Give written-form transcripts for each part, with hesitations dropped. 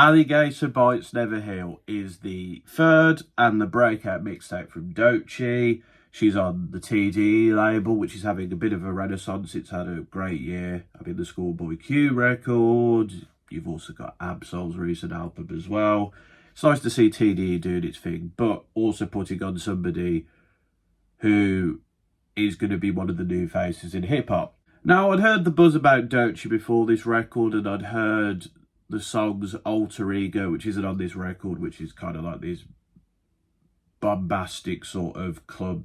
Alligator Bites Never Heal is the third and the breakout mixtape from Doechii. She's on the TDE label, which is having a bit of a renaissance. It's had a great year. I mean, the Schoolboy Q record. You've also got Absol's recent album as well. It's nice to see TDE doing its thing, but also putting on somebody who is going to be one of the new faces in hip-hop. Now, I'd heard the buzz about Doechii before this record, and I'd heard the song's Alter Ego, which isn't on this record, which is kind of like this bombastic sort of club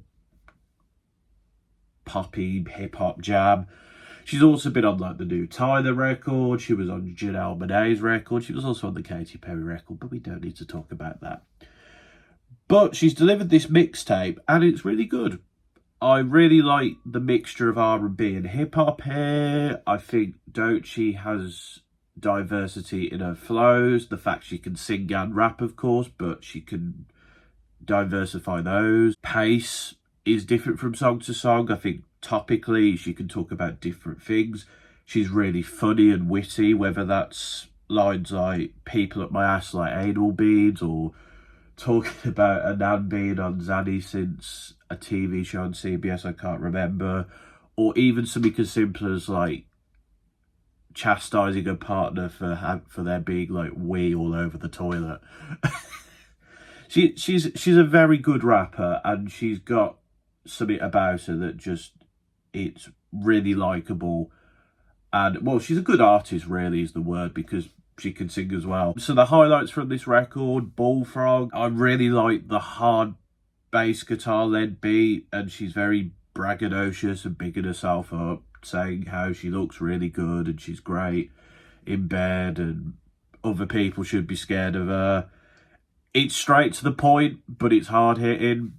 poppy hip-hop jam. She's also been on like the new Tyler record. She was on Janelle Monáe's record. She was also on the Katy Perry record, but we don't need to talk about that. But she's delivered this mixtape, and it's really good. I really like the mixture of R&B and hip-hop here. I think Doechii has diversity in her flows. The fact she can sing and rap, of course, but she can diversify those. Pace is different from song to song. I think topically she can talk about different things. She's really funny and witty, whether that's lines like "people up my ass like anal beads" or talking about a nan being on Zanny since a TV show on CBS I can't remember, or even something as simple as like chastising a partner for there being like wee all over the toilet. She's a very good rapper, and she's got something about her that just, it's really likable. And well, she's a good artist, really is the word, because she can sing as well. So the highlights from this record: Bullfrog. I really like the hard bass guitar led beat, and she's very braggadocious and bigging herself up, saying how she looks really good and she's great in bed and other people should be scared of her. It's straight to the point, but it's hard hitting.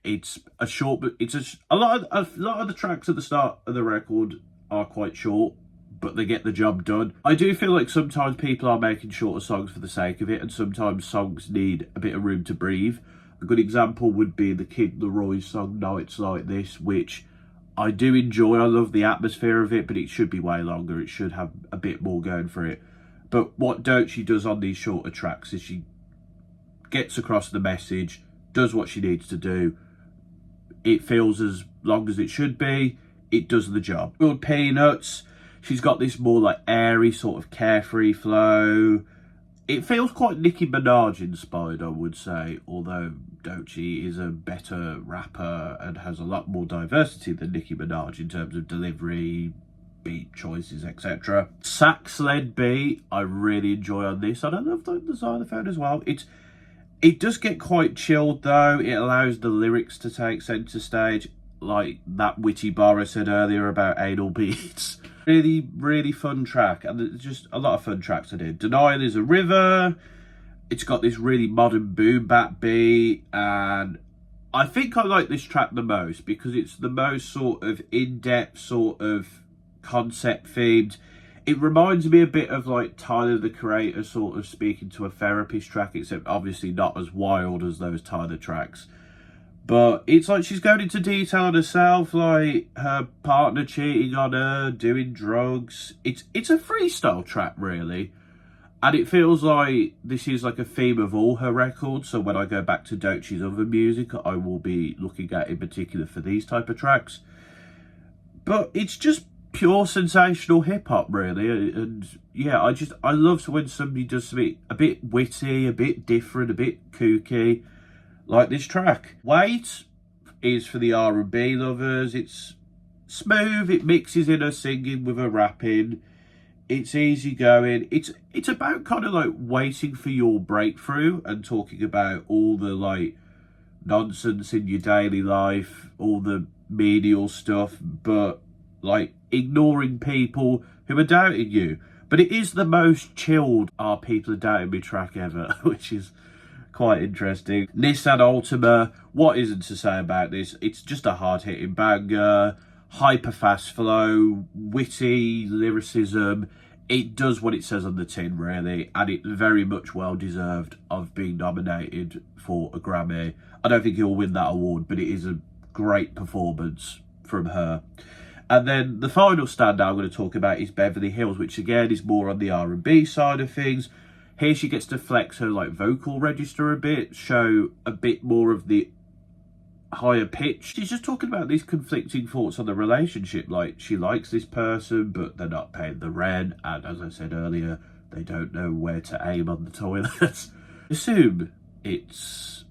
It's a short, but it's a lot of the tracks at the start of the record are quite short, but they get the job done. I do feel like sometimes people are making shorter songs for the sake of it, and sometimes songs need a bit of room to breathe. A good example would be the Kid Leroy song "Nights Like This," which I do enjoy. I love the atmosphere of it, but it should be way longer. It should have a bit more going for it. But what Doechii does on these shorter tracks is she gets across the message, does what she needs to do. It feels as long as it should be. It does the job. Good Peanuts. She's got this more like airy sort of carefree flow. It feels quite Nicki Minaj inspired, I would say, although Doechii is a better rapper and has a lot more diversity than Nicki Minaj in terms of delivery, beat choices, etc. Sax-led beat, I really enjoy on this. And I love the xylophone as well. It does get quite chilled though. It allows the lyrics to take centre stage, like that witty bar I said earlier about anal beads. Really, really fun track, and there's just a lot of fun tracks in it. Denial is a river. It's got this really modern boom bap beat, and I think I like this track the most because it's the most sort of in-depth, sort of concept themed. It reminds me a bit of like Tyler the Creator sort of speaking to a therapist track, except obviously not as wild as those Tyler tracks. But it's like she's going into detail on herself, like her partner cheating on her, doing drugs. It's a freestyle track, really. And it feels like this is like a theme of all her records. So when I go back to Doechii's other music, I will be looking at in particular for these type of tracks. But it's just pure sensational hip-hop, really. And yeah, I love when somebody does something a bit witty, a bit different, a bit kooky, like this track. Wait is for the R&B lovers. It's smooth. It mixes in her singing with her rapping. It's easy going. It's about kind of like waiting for your breakthrough and talking about all the like nonsense in your daily life, all the menial stuff, but like ignoring people who are doubting you. But it is the most chilled "Are People Are Doubting Me" track ever, which is quite interesting. Nissan Altima, what isn't to say about this? It's just a hard-hitting banger, hyper fast flow, witty lyricism. It does what it says on the tin, really, and it's very much well deserved of being nominated for a Grammy. I don't think he'll win that award, but it is a great performance from her. And then the final standout I'm going to talk about is Beverly Hills, which again is more on the R&B side of things. Here she gets to flex her like vocal register a bit, show a bit more of the higher pitch. She's just talking about these conflicting thoughts on the relationship, like she likes this person but they're not paying the rent, and as I said earlier, they don't know where to aim on the toilet. Assume it's,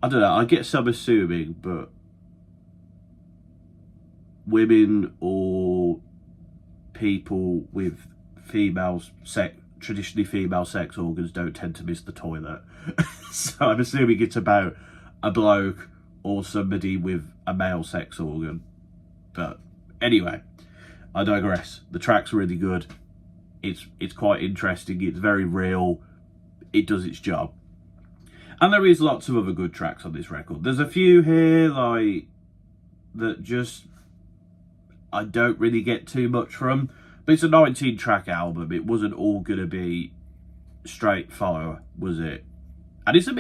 I don't know, I get some assuming, but women or people with traditionally female sex organs don't tend to miss the toilet. So I'm assuming it's about a bloke or somebody with a male sex organ. But anyway, I digress. The track's really good. It's quite interesting. It's very real. It does its job. And there is lots of other good tracks on this record. There's a few here like that just I don't really get too much from. But it's a 19-track album. It wasn't all going to be straight follow, was it? And it's a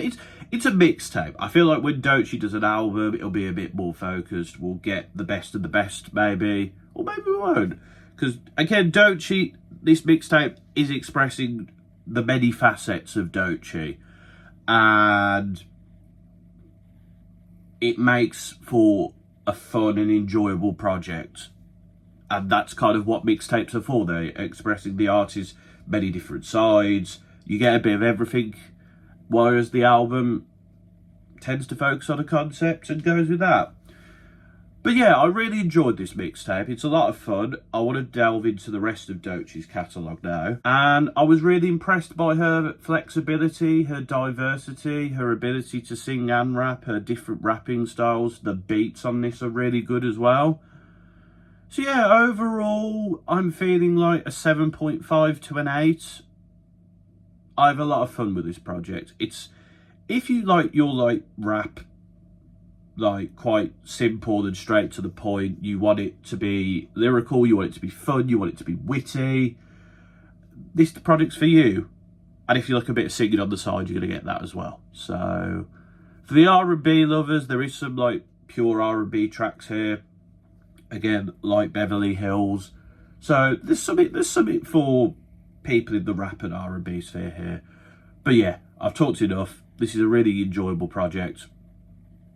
mixtape. I feel like when Doechii does an album, it'll be a bit more focused. We'll get the best of the best, maybe. Or maybe we won't. Because, again, Doechii, this mixtape is expressing the many facets of Doechii. And it makes for a fun and enjoyable project. And that's kind of what mixtapes are for. They're expressing the artist's many different sides. You get a bit of everything. Whereas the album tends to focus on a concept and goes with that. But yeah, I really enjoyed this mixtape. It's a lot of fun. I want to delve into the rest of Doechii's catalogue now. And I was really impressed by her flexibility, her diversity, her ability to sing and rap, her different rapping styles. The beats on this are really good as well. So yeah, overall, I'm feeling like a 7.5 to an 8. I have a lot of fun with this project. It's, if you like your like rap, like quite simple and straight to the point, you want it to be lyrical, you want it to be fun, you want it to be witty, this project's for you. And if you like a bit of singing on the side, you're going to get that as well. So for the R&B lovers, there is some like pure R&B tracks here. Again, like Beverly Hills. So there's something for people in the rap and R&B sphere here. But yeah, I've talked enough. This is a really enjoyable project.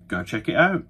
Go check it out.